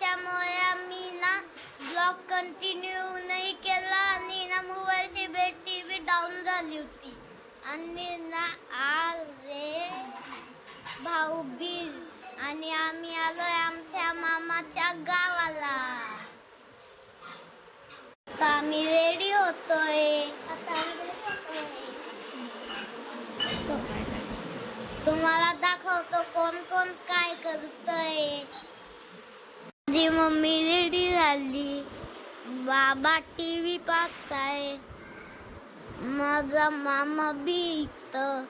त्याच्यामुळे आम्ही ना ब्लॉग कंटिन्यू नाही केला आणि ना मोबाईलची बॅटरी डाऊन झाली होती आणि ना आज भाऊबीज आणि आम्ही आलोय आमच्या मामाच्या गावाला. आता आम्ही रेडी होतोय. तुम्हाला दाखवतो कोण कोण काय करतोय. माझी मम्मी रेडी झाली, बाबा टीव्ही पाहताय, माझा मामा बी इथं.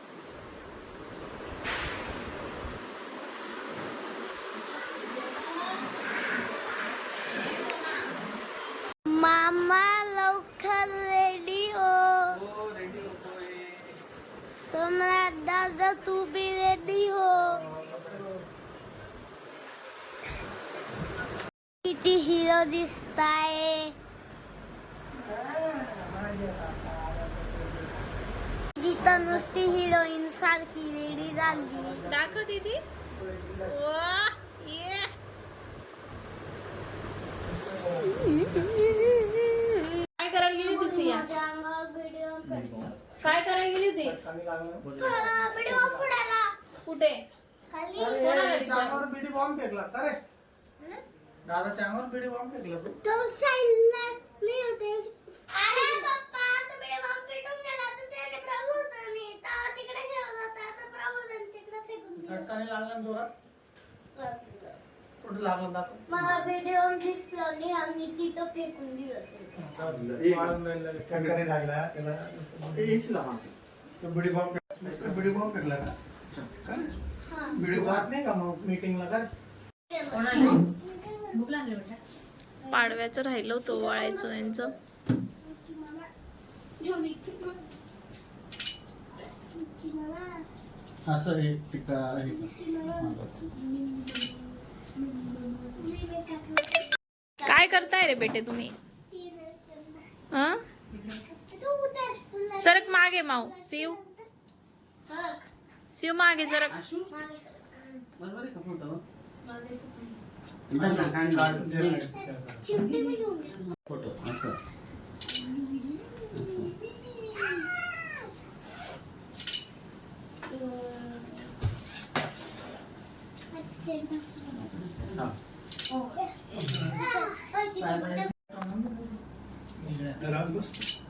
मामा लवकर रेडी हो. सम्राट दादा तू भी रेडी हो. किती हिरो दिसताय. तिथं नुसती हिरोईन सारखी रेडी झाली. दाखव दीदी. वाह ये काय करायला गेली होती सिया? काय करायला गेली होती? व्हिडिओ फोडायला. कुठे? खाली. चांगवर बीडी बॉम्ब फेकला का रे? दादा चांगवर बीडी बॉम्ब फेकला तू? तो साईडला नाही होते. अरे पप्पा तो बीडी बॉम्ब पेटून गेला तर त्याने प्रबोधन तर तिकडे ठेवला होता तर प्रबोधन तिकडे फेकून दिला. झटका नाही लागला ना जोरात? कुठे लागला दाखव. मला व्हिडिओ दिसला नाही आणि तिथं फेकून दिलं. झटका नाही लागला त्याला. एसीला हा. तो बीडी बॉम्ब फेकला का? का रे? बीडी बॉम्ब नाही का मग मीटिंगला कर. भूक लागली बेटा. पाडव्याचं राहिलं होतं वाळायचं यांचं. असं हे टिका हे काय करताय रे बेटे तुम्ही? हं? सरक मागे माऊ. शिव शिव मागे सरक. बरोबर आहे का फोटो? फोटो असं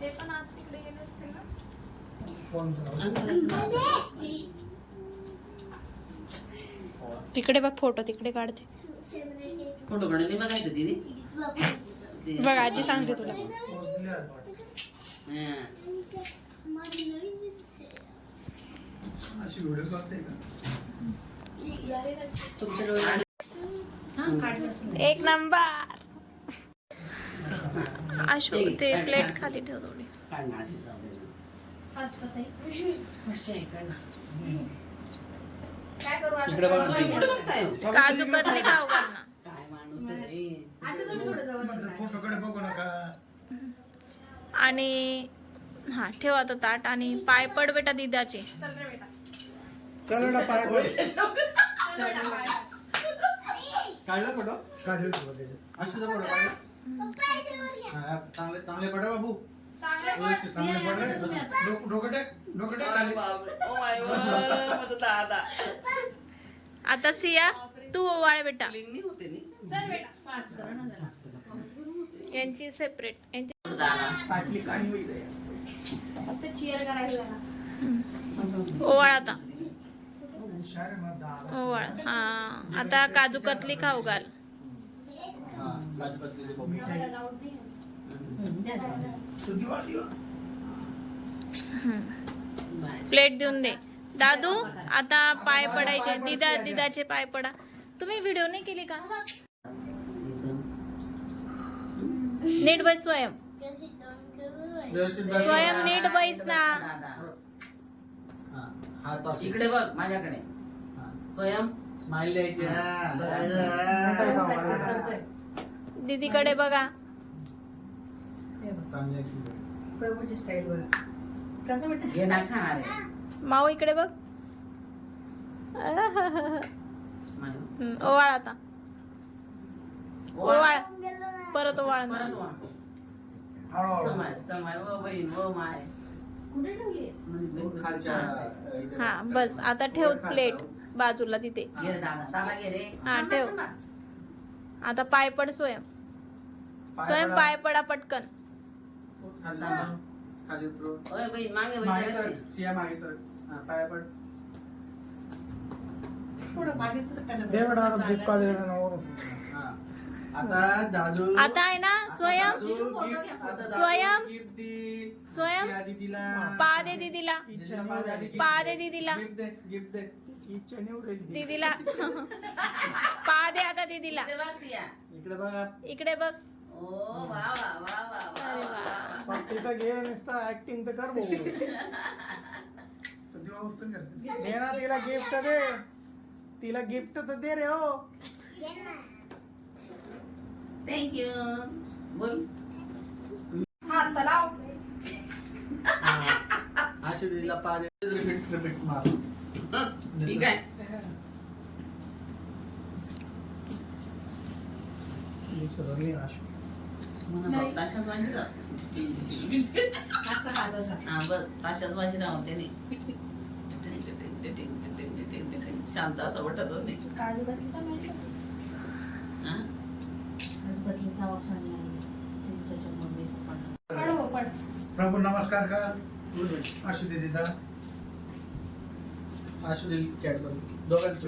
ते पण आज तिकडे गेले असतील ना. तिकडे बघ फोटो तिकडे काढते. फोटो कडे नाही बघायचं दीदी. बघ आजी सांगते तुला. अशी व्हिडिओ करते का? तुमच्या डोळ्यात एक नंबर. अशो ते प्लेट खाली ठेव थोडी. काढणार आधी जाऊ दे ना. कशी आहे काढणार. इकडे बघा. कुठे बघताय हो? काजू कतली खाऊ घाल ना. काय माणूस आहे. फोटोकडे बघू नका. आणि हा ठेव आता ताट आणि पाय पड बेटा दिदाचे. चल पाय काढला फोटो. काढले असे फोटो काढले. चांगले चांगले पडे बाबू. चांगले पडे. डोकं टेक खाली. ओ माय गॉड दादा. आता सिया तू ओवाळ बेटा. लिंगनी होते नी. यांची सेपरेट यांची पाटली काढली पाहिजे. ओवाळ आता. हुशार आहे मग दादा. ओवाळ. हा आता काजू कतली खाऊ घाल. हा काजू कतलीचे बॉम्ब. दिवा दिवा. प्लेट देऊन दे. दादू आता पाय पडायचे. दिदाचे पाय पडा. तुम्ही व्हिडिओ नाही केली का? नीट बस स्वयं. स्वयं नीट बैस ना. हात असं. इकडे बघ माझ्याकडे. स्वयं स्माइल द्यायची. दीदीकडे बघा. घे ना खाणार आहे. माऊ इकडे बघ. ओवाळ आता. ओवाळ गेलो ना. परत ओवाळ परत वा. हळूहळू समाय समाय व बहीण व माय कुठे ठेवली खालच्या हा बस आता ठेव प्लेट बाजूला तिथे घे रे दादा दादा घे रे हा ठेव आता पाय पड स्वयं स्वयं पाय पडा पटकन खाली उतरू. ओय बहीण मागे मागे बहीण सर सिया मागे सर हा पाय पड दे बेटा आता बुक्का दे देना वरून. हा आता दादू आता आहे ना स्वयं दादू gift- आता दादू स्वयं gift दे. स्वयं सिया दीदीला पा दे दीदीला दीदीला पा दे आधी gift पा दे दीदीला गिफ्ट दे गिफ्ट दे तिची इच्छा नाही उरली. दीदीला पा दे आता दीदीला इकडे बघ सिया. इकडे बघा इकडे बघ ओ वा वा वा वा वा अरे वा वा. फक्त इथं घे नुसतं ऍक्टिंग तर कर भाऊ. दे ना तिला गिफ्ट दे तिला गिफ्ट तर दे रे हो. ये ना. थँक्यू बोल अशी दिला पा दे रिपीट रिपीट मार. ठीक आहे हे सगळं नाही आशू. म्हणून बघ, ताशात वाजी हा बघ ताशात वाजी राहते नाही शांत असं वाटत नाही हा? प्रभू नमस्कार का आशू दीदीचा आशू दीदी कॅडबरी दोघांची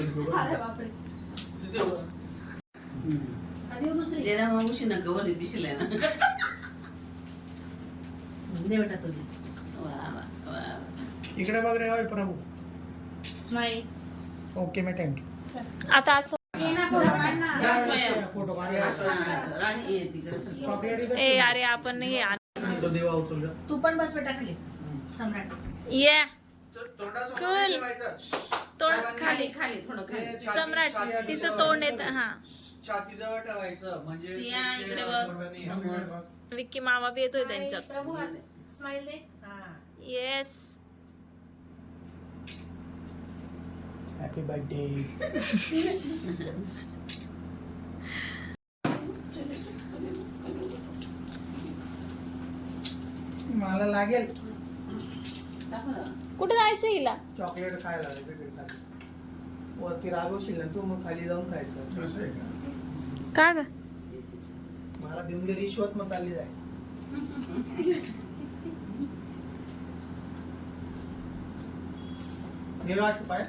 दे ना मग उशी नका वरी दिसले ना वा वा वा वा. इकडे बघ रे होय प्रभू. स्माइल ओके मैं थँक्यू. आता असं फोटो काढ. राणी ये तिकडे सर. चॉकलेट ए अरे आपण नाही ये तो देवा उचल गं. तू पण बस बेटा खाली सम्राट ये तोंडासमोर Cool. ठेवायचं. तोंड खाली खाली थोडं खाली हे छाती- सम्राट छाती- तिचं तोंड येत हा छातीजवळ ठेवायचं म्हणजे सिया, तिथे इकडे बघ. बरोबर समोर. विक्की मामा बी येतोय त्यांच्यात प्रभू स्माइल दे हा येस हॅपी बर्थडे. मला लागेल दाखव ना. कुठे जायचं हिला चॉकलेट खायला लागायचं घरी खाली. वरती रागवशील ना तू मग खाली जाऊन खायचं असं आहे का? का ग मला देऊन दे रिश्वत मग चालली जाय. निराश उपाय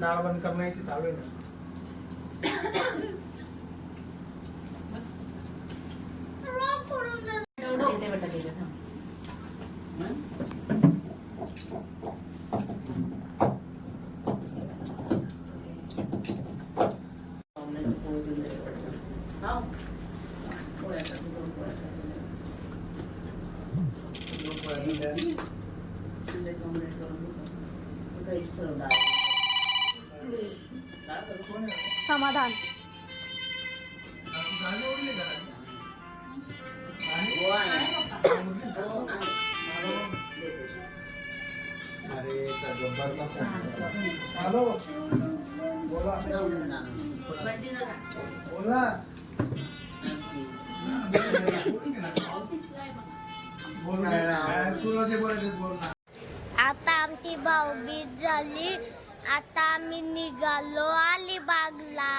डाळ बंद करण्याची चालू आहे ना. लॉक करून दे. देते बेटा देते थांब. हं? हाव. पोळ्या कर, दोन पोळ्या कर. अंड्याची omelette करून देऊ. काही सरळ डाळ. डाळ करू. समाधान हो आहे. हो आहे. देते. अरे त्या गब्बर बसा. हॅलो बोला जाऊ दे ना. बड्डी नका. बोला. बोल काय तुला जे बोलायचं बोल ना. आता आमची भाऊबीज झाली. आता आम्ही निघालो अलिबागला.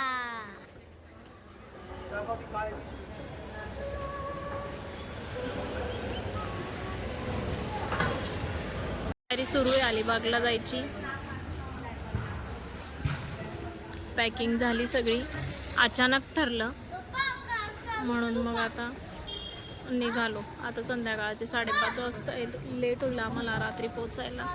तयारी सुरू आहे अलिबागला जायची पॅकिंग झाली सगळी अचानक ठरलं म्हणून मग आता निघालो. आता संध्याकाळचे 5:30 वाजता लेट होईल आम्हाला रात्री पोचायला.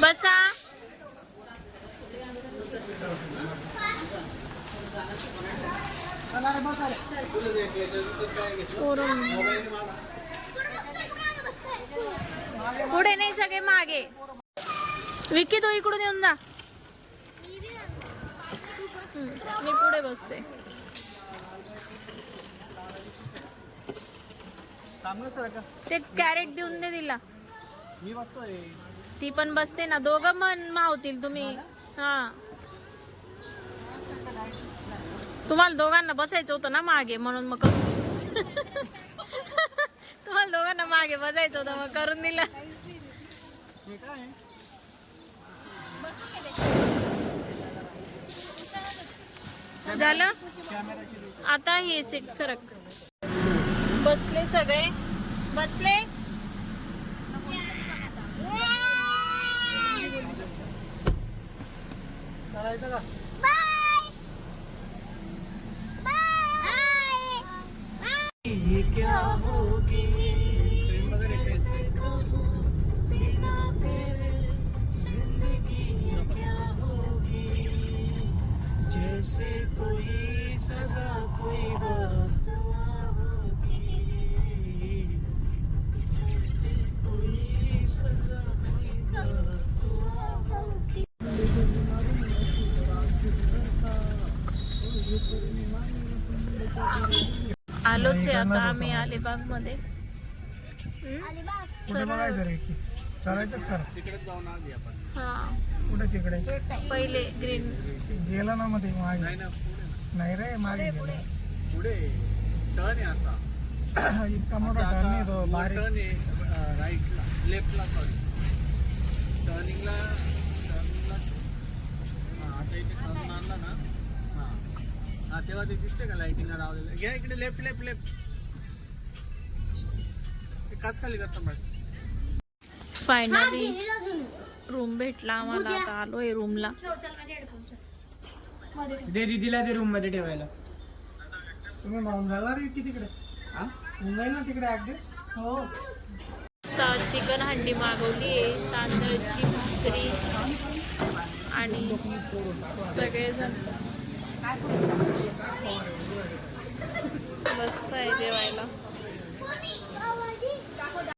बसा वरून पुढे नाही सगळे मागे. विक्की तो इकडून येऊन जा. मी पुढे बसते. थांब ना सर का ते कॅरेट देऊन दे तिला. मी बसतोय. ती पण बसते ना, दोघं मन मावतील तुम्ही. हा, तुम्हाला दोघांना बसायचं होतं ना मागे, म्हणून मग तुम्हाला दोघांना मागे बसायचं होतं, मग करून दिलं. हे काय झालं. कॅमेराची आता हे सीट सरक. बसले सगळे, बसले. करायचं का बाय ट्रेन वगैरे आलोच आहे आता आम्ही अलिबाग मध्ये. कुठे बघायचं रे चालायचंच खरं तिकडेच जाऊन आधी आपण. हा, कुठे तिकडे पहिले ग्रीन. गेला ना मध्ये मागे नाही ना पुढे नाही रे मागे गेला. पुढे टर्न आहे असा. इतका मोठा टर्न नाही तो बारीक. टर्न आहे राईटला लेफ्टला सॉरी टर्निंगला आता इथे टर्न आणला ना. हा तेव्हा ते दिसते का लाइटिंगला लावलेलं. घ्या इकडे लेफ्ट लेफ्ट लेफ्ट. काच खाली करता मग. फायनली रूम भेटला आम्हाला. आता आलोय रूमला. दे दीदीला ते रूम मध्ये ठेवायला. तुम्ही माऊन झाला रे की तिकडे होऊन जाईल ना तिकडे ऍडजस्ट. हो चिकन हंडी मागवली आहे, तांदळाची भाकरी आणि सगळेजण बसत आहे जेवायला.